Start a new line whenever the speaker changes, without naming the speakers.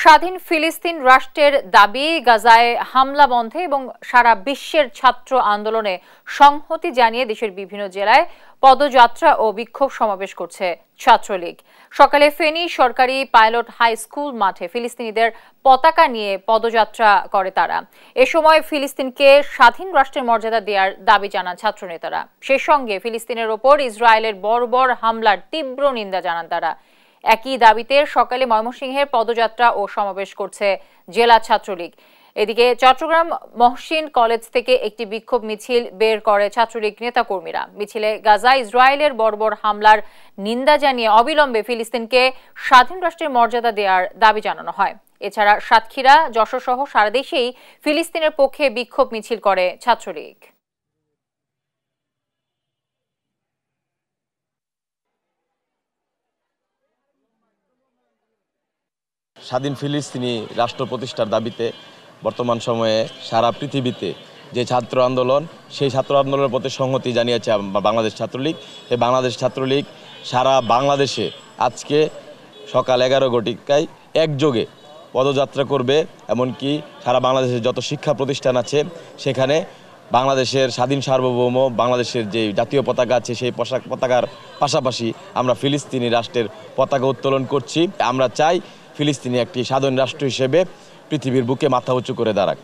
স্বাধীন ফিলিস্তিন রাষ্ট্রের দাবি, গাজায় হামলা বন্ধে এবং সারা বিশ্বের ছাত্র আন্দোলনে সংহতি জানিয়ে দেশের বিভিন্ন জেলায় পদযাত্রা ও বিক্ষোভ সমাবেশ করছে ছাত্রলীগ। সকালে ফেনী সরকারি পাইলট হাই স্কুল মাঠে ফিলিস্তিনিদের পতাকা নিয়ে পদযাত্রা করে তারা। এ সময় ফিলিস্তিনকে স্বাধীন রাষ্ট্রের মর্যাদা দেওয়ার দাবি জানান ছাত্রনেতারা। সেই সঙ্গে ফিলিস্তিনের ওপর ইসরায়েলের বর্বর হামলার তীব্র নিন্দা জানান তারা। একই দাবিতে সকালে ময়মনসিংহের পদযাত্রা ও সমাবেশ করছে জেলা ছাত্রলীগ। এদিকে চট্টগ্রাম মহসিন কলেজ থেকে একটি বিক্ষোভ মিছিল বের করে ছাত্রলীগ নেতাকর্মীরা। মিছিলে গাজা ইসরায়েলের বর্বর হামলার নিন্দা জানিয়ে অবিলম্বে ফিলিস্তিনকে স্বাধীন রাষ্ট্রের মর্যাদা দেওয়ার দাবি জানানো হয়। এছাড়া সাতক্ষীরা, যশোর সহ সারা দেশেই ফিলিস্তিনের পক্ষে বিক্ষোভ মিছিল করে ছাত্রলীগ।
স্বাধীন ফিলিস্তিনি রাষ্ট্র প্রতিষ্ঠার দাবিতে বর্তমান সময়ে সারা পৃথিবীতে যে ছাত্র আন্দোলন, সেই ছাত্র আন্দোলনের প্রতি সংহতি জানিয়েছে বাংলাদেশ ছাত্রলীগ। এই বাংলাদেশ ছাত্রলীগ সারা বাংলাদেশে আজকে সকাল 11 ঘটিকায় একযোগে পদযাত্রা করবে। এমনকি সারা বাংলাদেশের যত শিক্ষা প্রতিষ্ঠান আছে সেখানে বাংলাদেশের স্বাধীন সার্বভৌম বাংলাদেশের যে জাতীয় পতাকা আছে সেই পতাকার পাশাপাশি আমরা ফিলিস্তিনি রাষ্ট্রের পতাকা উত্তোলন করছি। আমরা চাই ফিলিস্তিনি একটি স্বাধীন রাষ্ট্র হিসেবে পৃথিবীর বুকে মাথা উঁচু করে দাঁড়াক।